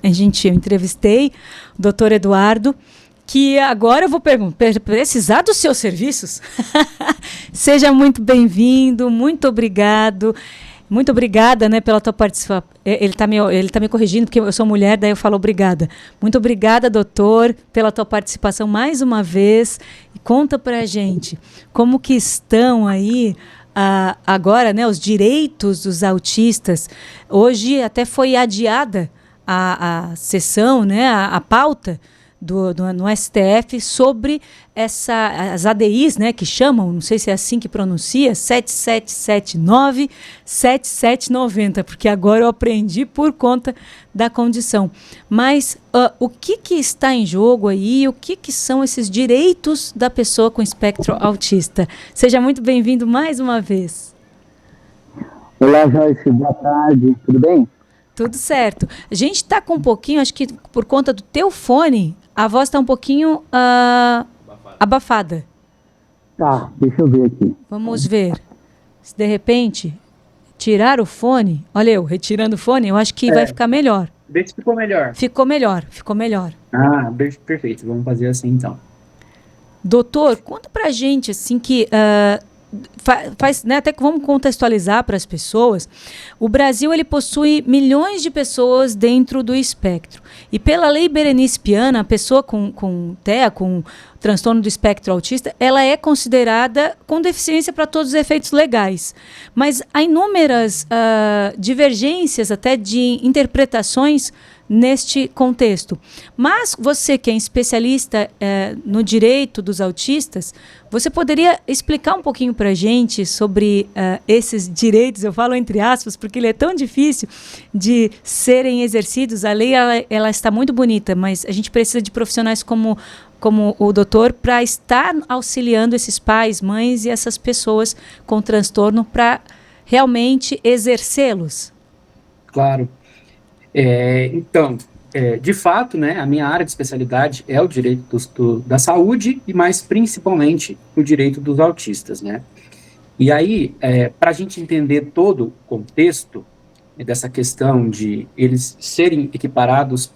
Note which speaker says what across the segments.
Speaker 1: eu entrevistei o doutor Eduardo, que agora eu vou precisar dos seus serviços. Seja muito bem-vindo, muito obrigado. Muito obrigada, né, pela tua participação. Ele tá me corrigindo, porque eu sou mulher, daí eu falo obrigada. Muito obrigada, doutor, pela tua participação mais uma vez. E conta pra gente como que estão aí agora, né, os direitos dos autistas. Hoje até foi adiada a sessão, né, a pauta no STF sobre as ADIs, né, que chamam, não sei se é assim que pronuncia, 7779, 7790, porque agora eu aprendi por conta da condição. Mas o que está em jogo aí? O que são esses direitos da pessoa com espectro autista? Seja muito bem-vindo mais uma vez.
Speaker 2: Olá, Joyce, boa tarde, tudo bem?
Speaker 1: Tudo certo. A gente está com um pouquinho, acho que por conta do teu fone, a voz está um pouquinho abafada.
Speaker 2: Tá, deixa eu ver aqui.
Speaker 1: Vamos ver. Se de repente tirar o fone, olha eu, retirando o fone, eu acho que vai ficar melhor.
Speaker 3: Vê se ficou melhor.
Speaker 1: Ficou melhor.
Speaker 3: Ah, perfeito, vamos fazer assim então.
Speaker 1: Doutor, conta pra gente, assim, que né, até que vamos contextualizar para as pessoas. O Brasil ele possui milhões de pessoas dentro do espectro. E pela lei Berenice Piana, a pessoa com TEA, com transtorno do espectro autista, ela é considerada com deficiência para todos os efeitos legais. Mas há inúmeras divergências até de interpretações neste contexto. Mas você que é especialista no direito dos autistas, você poderia explicar um pouquinho para a gente sobre esses direitos? Eu falo entre aspas, porque ele é tão difícil de serem exercidos. A lei ela está muito bonita, mas a gente precisa de profissionais como o doutor para estar auxiliando esses pais, mães e essas pessoas com transtorno para realmente exercê-los.
Speaker 3: Claro. Então, de fato, né, a minha área de especialidade é o direito da saúde e mais principalmente o direito dos autistas, né? E aí, para a gente entender todo o contexto dessa questão de eles serem equiparados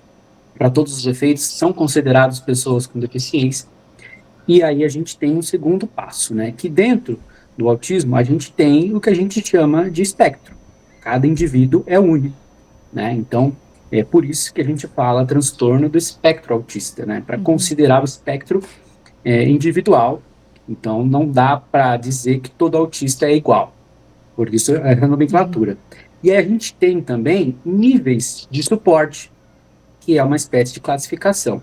Speaker 3: para todos os efeitos, são considerados pessoas com deficiência, e aí a gente tem um segundo passo, né, que dentro do autismo a gente tem o que a gente chama de espectro. Cada indivíduo é único, né? Então, é por isso que a gente fala transtorno do espectro autista, né? Para considerar o espectro individual. Então, não dá para dizer que todo autista é igual. Por isso, é a nomenclatura. E aí a gente tem também níveis de suporte, que é uma espécie de classificação.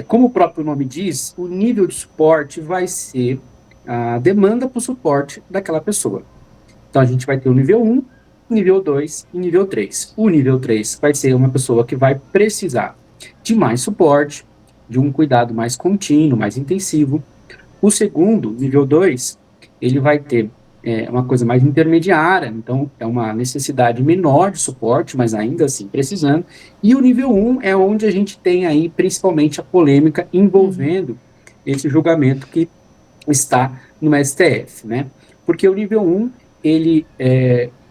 Speaker 3: Como o próprio nome diz, o nível de suporte vai ser a demanda por suporte daquela pessoa. Então, a gente vai ter o nível 1, nível 2 e nível 3. O nível 3 vai ser uma pessoa que vai precisar de mais suporte, de um cuidado mais contínuo, mais intensivo. O segundo, nível 2, ele vai ter uma coisa mais intermediária, então é uma necessidade menor de suporte, mas ainda assim precisando. E o nível 1 é onde a gente tem aí principalmente a polêmica envolvendo esse julgamento que está no STF, né? Porque o nível 1, ele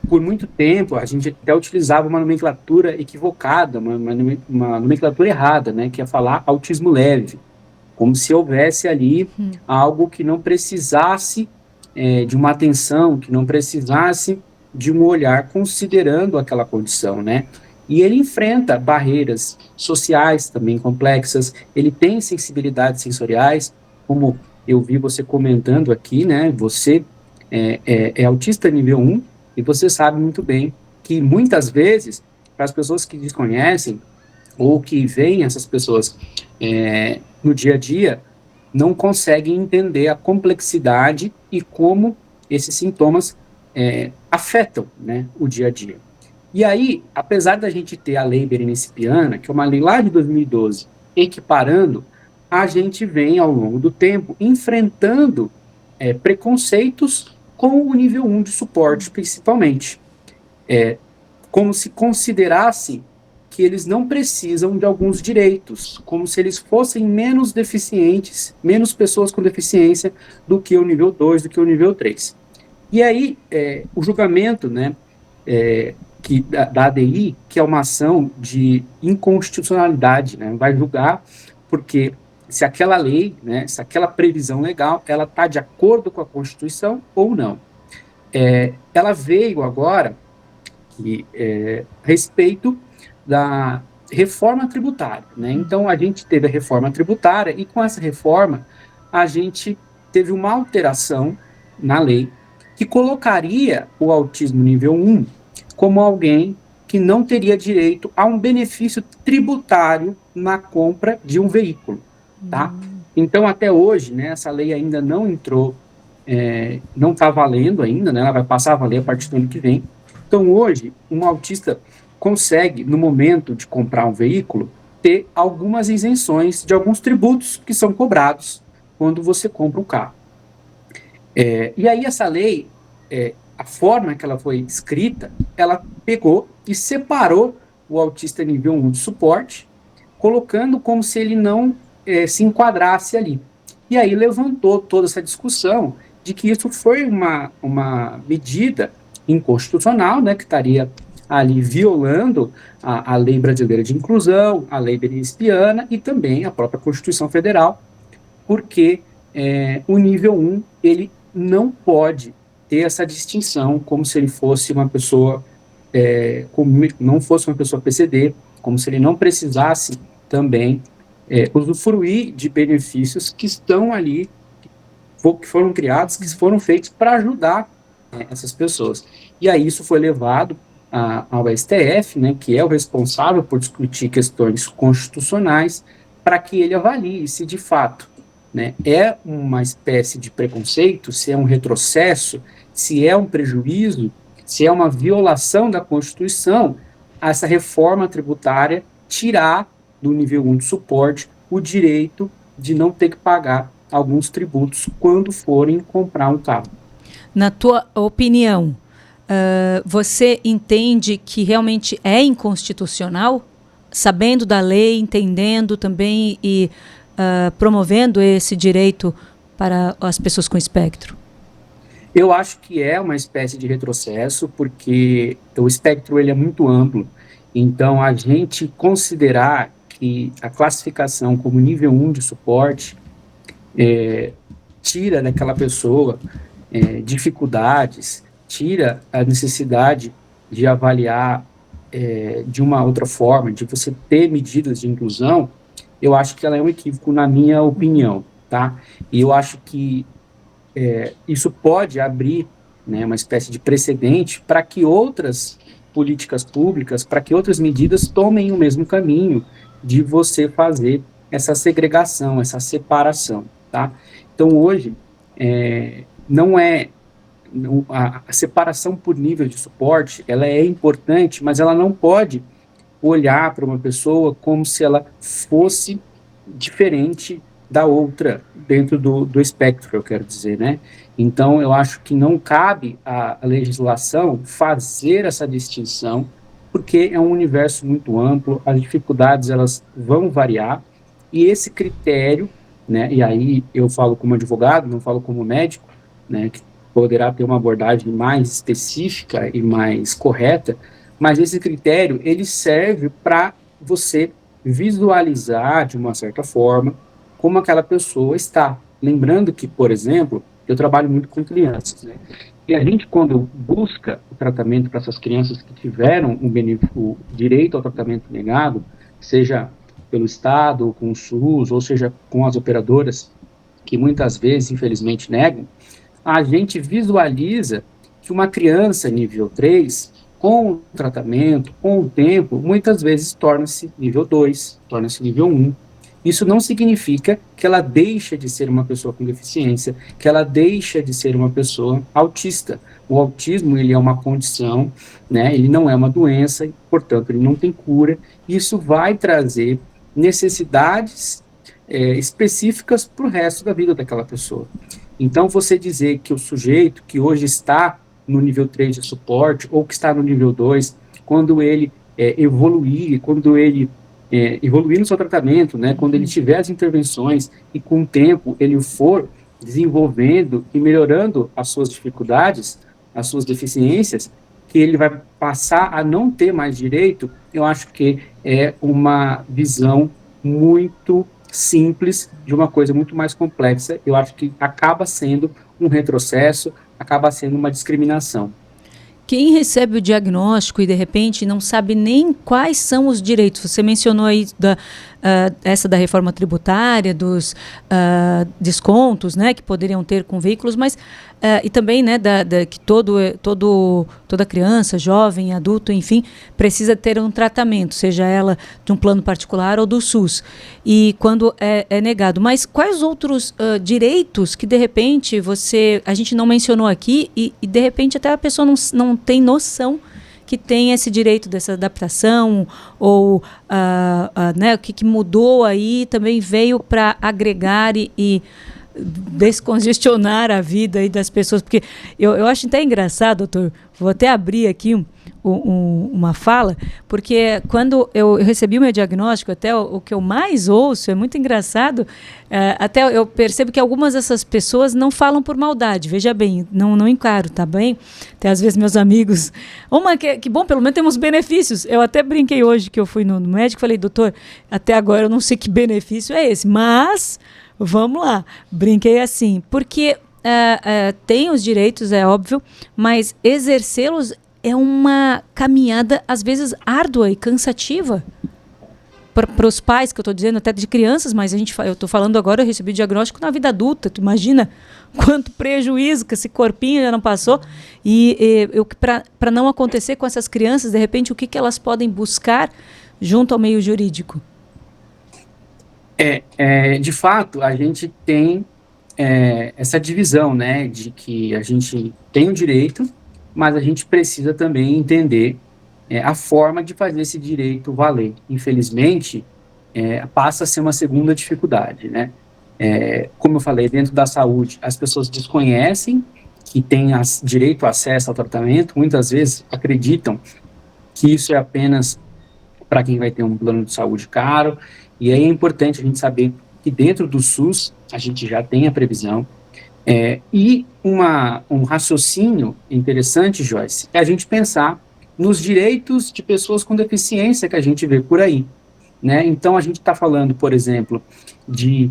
Speaker 3: por muito tempo, a gente até utilizava uma nomenclatura equivocada, uma nomenclatura errada, né, que é falar autismo leve, como se houvesse ali algo que não precisasse de uma atenção, que não precisasse de um olhar considerando aquela condição, né? E ele enfrenta barreiras sociais também complexas, ele tem sensibilidades sensoriais, como eu vi você comentando aqui, né, você é autista nível 1, e você sabe muito bem que muitas vezes, para as pessoas que desconhecem, ou que veem essas pessoas no dia a dia, não conseguem entender a complexidade e como esses sintomas afetam, né, o dia a dia. E aí, apesar da gente ter a lei Berenice Piana, que é uma lei lá de 2012, equiparando, a gente vem ao longo do tempo enfrentando preconceitos com o nível 1 de suporte, principalmente. Como se considerasse que eles não precisam de alguns direitos, como se eles fossem menos deficientes, menos pessoas com deficiência do que o nível 2, do que o nível 3. E aí, o julgamento, né, da ADI, que é uma ação de inconstitucionalidade, né? Vai julgar porque se aquela lei, né, se aquela previsão legal, ela está de acordo com a Constituição ou não. Ela veio agora a respeito da reforma tributária, né? Então, a gente teve a reforma tributária e com essa reforma a gente teve uma alteração na lei que colocaria o autismo nível 1 como alguém que não teria direito a um benefício tributário na compra de um veículo, tá? Então, até hoje, né, essa lei ainda não entrou, não está valendo ainda, né? Ela vai passar a valer a partir do ano que vem. Então, hoje, um autista consegue, no momento de comprar um veículo, ter algumas isenções de alguns tributos que são cobrados quando você compra um carro. E aí essa lei, a forma que ela foi escrita, ela pegou e separou o autista nível 1 de suporte, colocando como se ele não se enquadrasse ali. E aí levantou toda essa discussão de que isso foi uma medida inconstitucional, né, que estaria ali violando a lei brasileira de inclusão, a lei beneficiana e também a própria Constituição Federal, porque o nível 1, ele não pode ter essa distinção como se ele fosse uma pessoa, não fosse uma pessoa PCD, como se ele não precisasse também usufruir de benefícios que estão ali, que foram criados, que foram feitos para ajudar essas pessoas. E aí isso foi levado ao STF, né, que é o responsável por discutir questões constitucionais, para que ele avalie se de fato, né, é uma espécie de preconceito, se é um retrocesso, se é um prejuízo, se é uma violação da Constituição, essa reforma tributária tirar do nível 1 de suporte o direito de não ter que pagar alguns tributos quando forem comprar um carro.
Speaker 1: Na tua opinião, você entende que realmente é inconstitucional, sabendo da lei, entendendo também e promovendo esse direito para as pessoas com espectro?
Speaker 3: Eu acho que é uma espécie de retrocesso, porque o espectro ele é muito amplo. Então, a gente considerar que a classificação como nível 1 de suporte tira daquela pessoa dificuldades, tira a necessidade de avaliar de uma outra forma, de você ter medidas de inclusão, eu acho que ela é um equívoco, na minha opinião, tá? E eu acho que isso pode abrir, né, uma espécie de precedente para que outras políticas públicas, para que outras medidas tomem o mesmo caminho de você fazer essa segregação, essa separação, tá? Então, hoje, a separação por nível de suporte, ela é importante, mas ela não pode olhar para uma pessoa como se ela fosse diferente da outra dentro do espectro, eu quero dizer, né? Então, eu acho que não cabe à legislação fazer essa distinção, porque é um universo muito amplo, as dificuldades, elas vão variar, e esse critério, né, e aí eu falo como advogado, não falo como médico, né, que poderá ter uma abordagem mais específica e mais correta, mas esse critério, ele serve para você visualizar, de uma certa forma, como aquela pessoa está. Lembrando que, por exemplo, eu trabalho muito com crianças, né? E a gente, quando busca o tratamento para essas crianças que tiveram o direito ao tratamento negado, seja pelo Estado, ou com o SUS, ou seja, com as operadoras, que muitas vezes, infelizmente, negam, a gente visualiza que uma criança nível 3, com o tratamento, com o tempo, muitas vezes torna-se nível 2, torna-se nível 1. Isso não significa que ela deixa de ser uma pessoa com deficiência, que ela deixa de ser uma pessoa autista. O autismo, ele é uma condição, né? Ele não é uma doença, e, portanto, ele não tem cura. Isso vai trazer necessidades específicas para o resto da vida daquela pessoa. Então, você dizer que o sujeito que hoje está no nível 3 de suporte, ou que está no nível 2, quando ele evoluir, quando ele evoluir no seu tratamento, né, quando ele tiver as intervenções e com o tempo ele for desenvolvendo e melhorando as suas dificuldades, as suas deficiências, que ele vai passar a não ter mais direito, eu acho que é uma visão muito simples de uma coisa muito mais complexa. Eu acho que acaba sendo um retrocesso, acaba sendo uma discriminação.
Speaker 1: Quem recebe o diagnóstico e de repente não sabe nem quais são os direitos, você mencionou aí essa da reforma tributária, dos descontos, né, que poderiam ter com veículos, mas e também, né, que toda criança, jovem, adulto, enfim, precisa ter um tratamento, seja ela de um plano particular ou do SUS, e quando é negado. Mas quais outros direitos que de repente a gente não mencionou aqui e de repente até a pessoa não tem noção que tem esse direito dessa adaptação, ou né, o que mudou aí também veio para agregar e descongestionar a vida aí das pessoas, porque eu acho até engraçado, doutor, vou até abrir aqui uma fala, porque quando eu recebi o meu diagnóstico, até o que eu mais ouço, é muito engraçado, até eu percebo que algumas dessas pessoas não falam por maldade, veja bem, não encaro, tá bem? Até às vezes meus amigos, que bom, pelo menos temos benefícios, eu até brinquei hoje que eu fui no médico, falei, doutor, até agora eu não sei que benefício é esse, mas vamos lá, brinquei assim, porque tem os direitos, é óbvio, mas exercê-los é uma caminhada, às vezes, árdua e cansativa para os pais, que eu estou dizendo, até de crianças, mas eu estou falando agora, eu recebi o diagnóstico na vida adulta, tu imagina quanto prejuízo que esse corpinho já não passou, e para não acontecer com essas crianças, de repente, o que elas podem buscar junto ao meio jurídico?
Speaker 3: De fato, a gente tem essa divisão, né, de que a gente tem o direito, mas a gente precisa também entender a forma de fazer esse direito valer. Infelizmente, passa a ser uma segunda dificuldade, né? Como eu falei, dentro da saúde, as pessoas desconhecem que têm direito ao acesso ao tratamento, muitas vezes acreditam que isso é apenas para quem vai ter um plano de saúde caro, e aí é importante a gente saber que dentro do SUS a gente já tem a previsão, e um raciocínio interessante, Joyce, é a gente pensar nos direitos de pessoas com deficiência que a gente vê por aí, né? Então, a gente está falando, por exemplo, de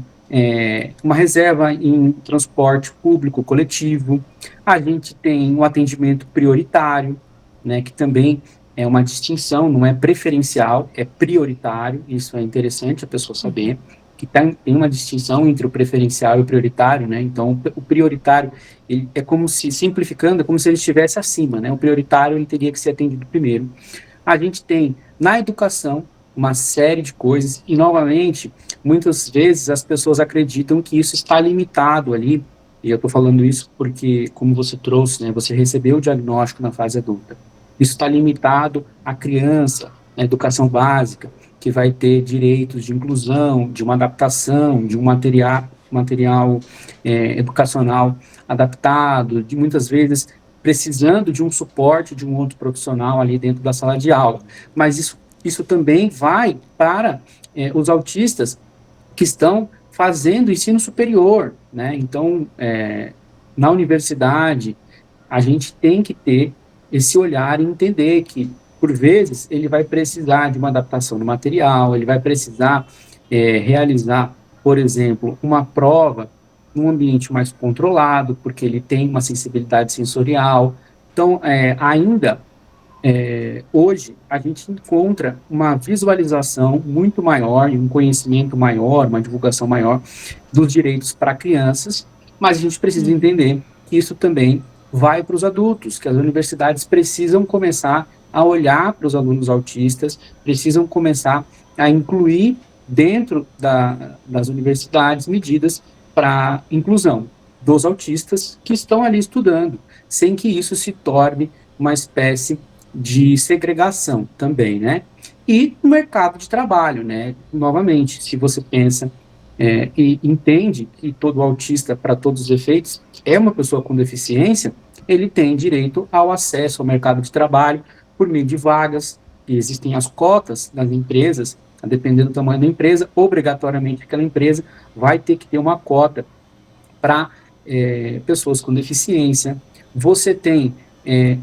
Speaker 3: uma reserva em transporte público coletivo, a gente tem um atendimento prioritário, né, que também é uma distinção, não é preferencial, é prioritário, isso é interessante a pessoa saber, que tem uma distinção entre o preferencial e o prioritário, né? Então, o prioritário, ele é como se, simplificando, é como se ele estivesse acima, né? O prioritário, ele teria que ser atendido primeiro. A gente tem, na educação, uma série de coisas, e, novamente, muitas vezes as pessoas acreditam que isso está limitado ali, e eu estou falando isso porque, como você trouxe, né? Você recebeu o diagnóstico na fase adulta. Isso está limitado à criança, à educação básica, que vai ter direitos de inclusão, de uma adaptação, de um material educacional adaptado, de muitas vezes precisando de um suporte de um outro profissional ali dentro da sala de aula. Mas isso também vai para os autistas que estão fazendo ensino superior, né? Então, na universidade, a gente tem que ter esse olhar e entender que, por vezes, ele vai precisar de uma adaptação do material, ele vai precisar realizar, por exemplo, uma prova num ambiente mais controlado, porque ele tem uma sensibilidade sensorial. Então, ainda hoje, a gente encontra uma visualização muito maior, um conhecimento maior, uma divulgação maior dos direitos para crianças, mas a gente precisa entender que isso também vai para os adultos, que as universidades precisam começar a olhar para os alunos autistas, precisam começar a incluir dentro das universidades medidas para inclusão dos autistas que estão ali estudando, sem que isso se torne uma espécie de segregação também, né? E o mercado de trabalho, né? Novamente, se você pensa e entende que todo autista, para todos os efeitos, é uma pessoa com deficiência, ele tem direito ao acesso ao mercado de trabalho por meio de vagas, e existem as cotas das empresas, a depender do tamanho da empresa, obrigatoriamente aquela empresa vai ter que ter uma cota para pessoas com deficiência. Você tem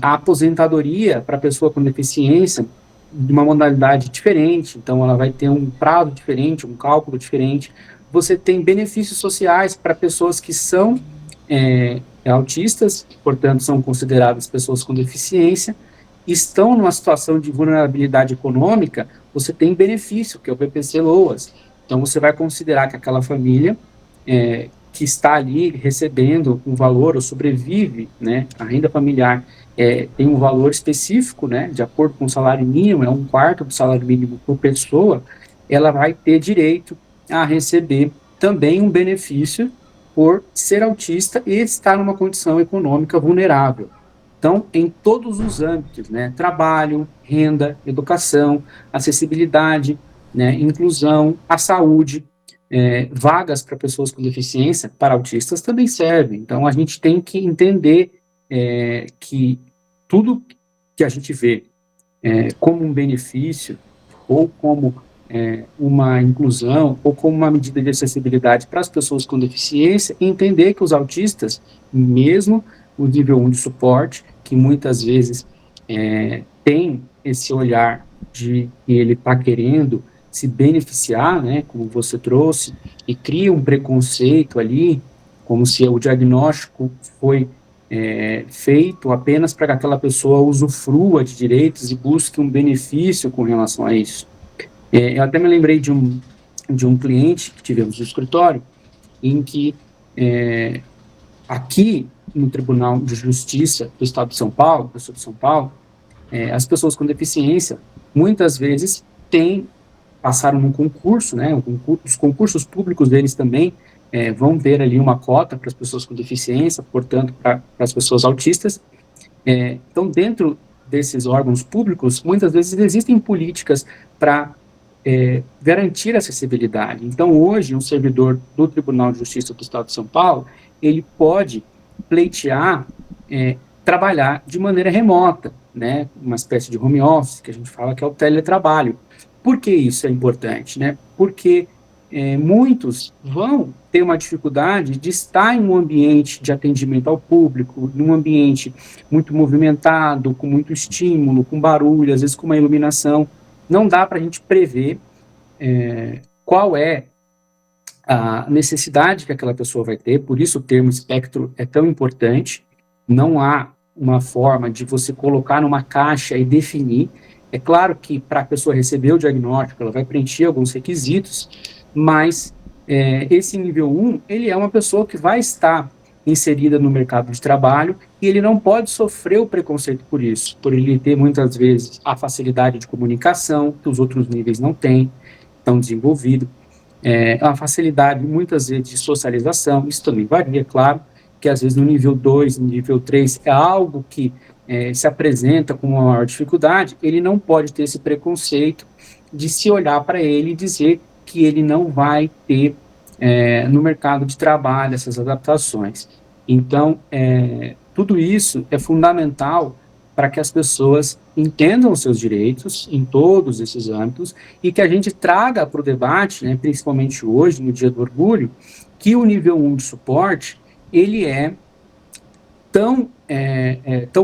Speaker 3: a aposentadoria para a pessoa com deficiência de uma modalidade diferente, então ela vai ter um prazo diferente, um cálculo diferente. Você tem benefícios sociais para pessoas que são autistas, portanto são consideradas pessoas com deficiência, estão numa situação de vulnerabilidade econômica, você tem benefício, que é o BPC-LOAS. Então você vai considerar que aquela família que está ali recebendo um valor, ou sobrevive, né, a renda familiar tem um valor específico, né, de acordo com o salário mínimo, é 1/4 do salário mínimo por pessoa, ela vai ter direito a receber também um benefício por ser autista e estar numa condição econômica vulnerável. Então, em todos os âmbitos, né, trabalho, renda, educação, acessibilidade, né, inclusão, a saúde, vagas para pessoas com deficiência, para autistas também servem. Então, a gente tem que entender que tudo que a gente vê como um benefício, ou como uma inclusão, ou como uma medida de acessibilidade para as pessoas com deficiência, entender que os autistas, mesmo o nível 1 de suporte, que muitas vezes tem esse olhar de que ele está querendo se beneficiar, né, como você trouxe, e cria um preconceito ali, como se o diagnóstico foi feito apenas para que aquela pessoa usufrua de direitos e busque um benefício com relação a isso. Eu até me lembrei de um cliente que tivemos no escritório, em que aqui no Tribunal de Justiça do Estado de São Paulo, do Sul de São Paulo, as pessoas com deficiência, muitas vezes, passaram num concurso, né, os concursos públicos deles também vão ter ali uma cota para as pessoas com deficiência, portanto, para as pessoas autistas. Então, dentro desses órgãos públicos, muitas vezes existem políticas para garantir a acessibilidade. Então, hoje, um servidor do Tribunal de Justiça do Estado de São Paulo, ele pode pleitear, trabalhar de maneira remota, né, uma espécie de home office, que a gente fala que é o teletrabalho. Por que isso é importante, né? Porque muitos vão ter uma dificuldade de estar em um ambiente de atendimento ao público, num ambiente muito movimentado, com muito estímulo, com barulho, às vezes com uma iluminação. Não dá para a gente prever qual é a necessidade que aquela pessoa vai ter, por isso o termo espectro é tão importante. Não há uma forma de você colocar numa caixa e definir. É claro que para a pessoa receber o diagnóstico, ela vai preencher alguns requisitos, mas esse nível 1, ele é uma pessoa que vai estar inserida no mercado de trabalho e ele não pode sofrer o preconceito por isso, por ele ter muitas vezes a facilidade de comunicação, que os outros níveis não têm, tão desenvolvido, a facilidade muitas vezes de socialização, isso também varia, claro, que às vezes no nível 2, no nível 3, é algo que se apresenta com uma maior dificuldade, ele não pode ter esse preconceito de se olhar para ele e dizer que ele não vai ter no mercado de trabalho essas adaptações. Então, tudo isso é fundamental para que as pessoas entendam os seus direitos em todos esses âmbitos e que a gente traga para o debate, né, principalmente hoje, no Dia do Orgulho, que o nível 1 de suporte, ele é tão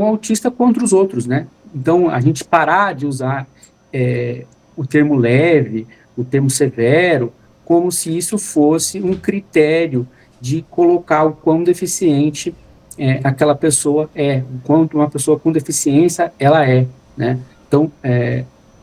Speaker 3: autista quanto os outros, né? Então, a gente parar de usar o termo leve, o termo severo, como se isso fosse um critério de colocar o quão deficiente aquela pessoa o quanto uma pessoa com deficiência ela é, né? Então,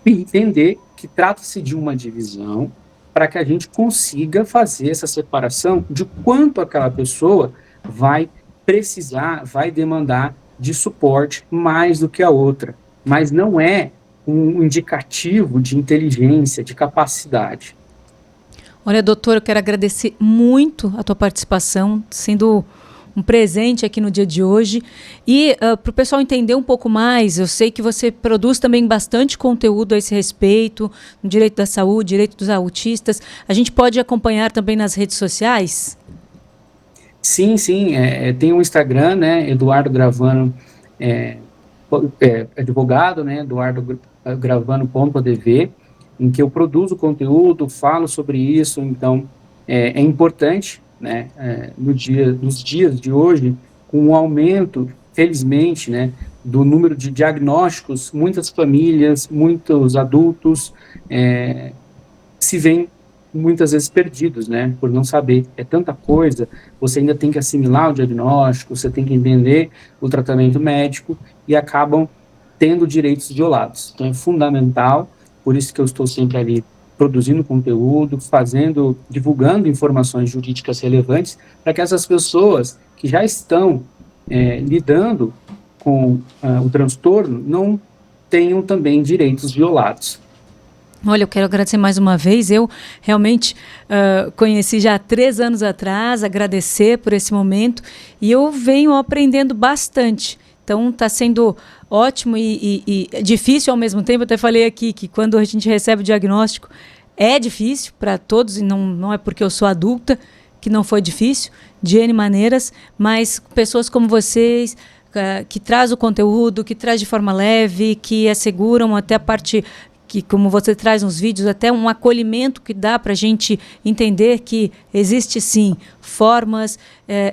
Speaker 3: entender que trata-se de uma divisão para que a gente consiga fazer essa separação de quanto aquela pessoa vai precisar, vai demandar de suporte mais do que a outra, mas não é um indicativo de inteligência, de capacidade.
Speaker 1: Olha, doutor, eu quero agradecer muito a tua participação, sendo um presente aqui no dia de hoje. E para o pessoal entender um pouco mais, eu sei que você produz também bastante conteúdo a esse respeito, no direito da saúde, direito dos autistas. A gente pode acompanhar também nas redes sociais?
Speaker 3: Sim, tem um Instagram, né, Eduardo Gravano, advogado, né, eduardogravano.adv, em que eu produzo conteúdo, falo sobre isso, então é importante, né, nos dias de hoje, com o aumento, felizmente, né, do número de diagnósticos, muitas famílias, muitos adultos se veem muitas vezes perdidos, né, por não saber. É tanta coisa, você ainda tem que assimilar o diagnóstico, você tem que entender o tratamento médico e acabam tendo direitos violados. Então é fundamental, por isso que eu estou sempre ali produzindo conteúdo, divulgando informações jurídicas relevantes, para que essas pessoas que já estão lidando com o transtorno não tenham também direitos violados.
Speaker 1: Olha, eu quero agradecer mais uma vez. Eu realmente conheci já há 3 anos atrás, agradecer por esse momento, e eu venho aprendendo bastante. Então, está sendo ótimo e difícil ao mesmo tempo. Eu até falei aqui que quando a gente recebe o diagnóstico, é difícil para todos, e não é porque eu sou adulta que não foi difícil, de N maneiras, mas pessoas como vocês, que traz o conteúdo, que traz de forma leve, que asseguram até a parte que, como você traz nos vídeos, até um acolhimento que dá para a gente entender que existe sim formas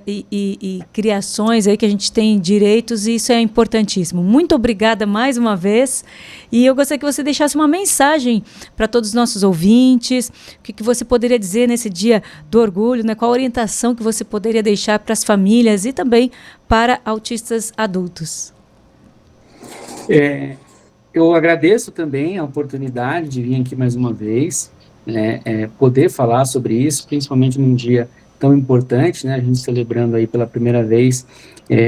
Speaker 1: e criações aí que a gente tem direitos, e isso é importantíssimo. Muito obrigada mais uma vez, e eu gostaria que você deixasse uma mensagem para todos os nossos ouvintes, o que você poderia dizer nesse dia do orgulho, né? Qual a orientação que você poderia deixar para as famílias e também para autistas adultos?
Speaker 3: Eu agradeço também a oportunidade de vir aqui mais uma vez, né, poder falar sobre isso, principalmente num dia tão importante, né, a gente celebrando aí pela primeira vez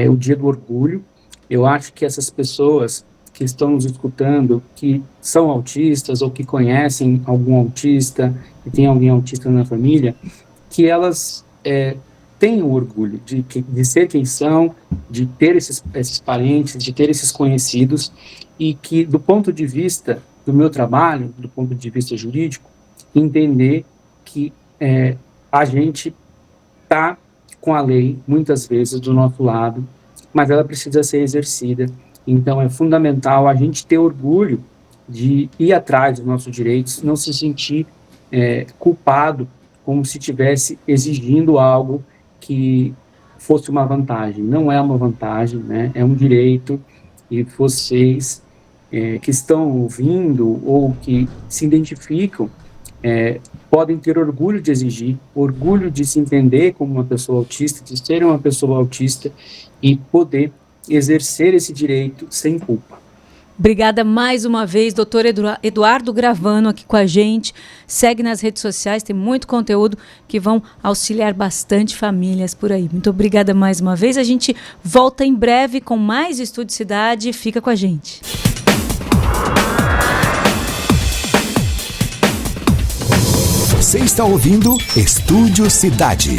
Speaker 3: o Dia do Orgulho. Eu acho que essas pessoas que estão nos escutando, que são autistas ou que conhecem algum autista, que tem alguém autista na família, que elas tenham orgulho de ser quem são, de ter esses parentes, de ter esses conhecidos, e que, do ponto de vista do meu trabalho, do ponto de vista jurídico, entender que a gente está com a lei, muitas vezes, do nosso lado, mas ela precisa ser exercida. Então, é fundamental a gente ter orgulho de ir atrás dos nossos direitos, não se sentir culpado, como se estivesse exigindo algo que fosse uma vantagem. Não é uma vantagem, né? É um direito, e vocês que estão ouvindo ou que se identificam podem ter orgulho de exigir, orgulho de se entender como uma pessoa autista, de ser uma pessoa autista e poder exercer esse direito sem culpa.
Speaker 1: Obrigada mais uma vez, doutor Eduardo Gravano aqui com a gente. Segue nas redes sociais, tem muito conteúdo que vão auxiliar bastante famílias por aí. Muito obrigada mais uma vez. A gente volta em breve com mais Estúdio Cidade. Fica com a gente.
Speaker 4: Você está ouvindo Estúdio Cidade.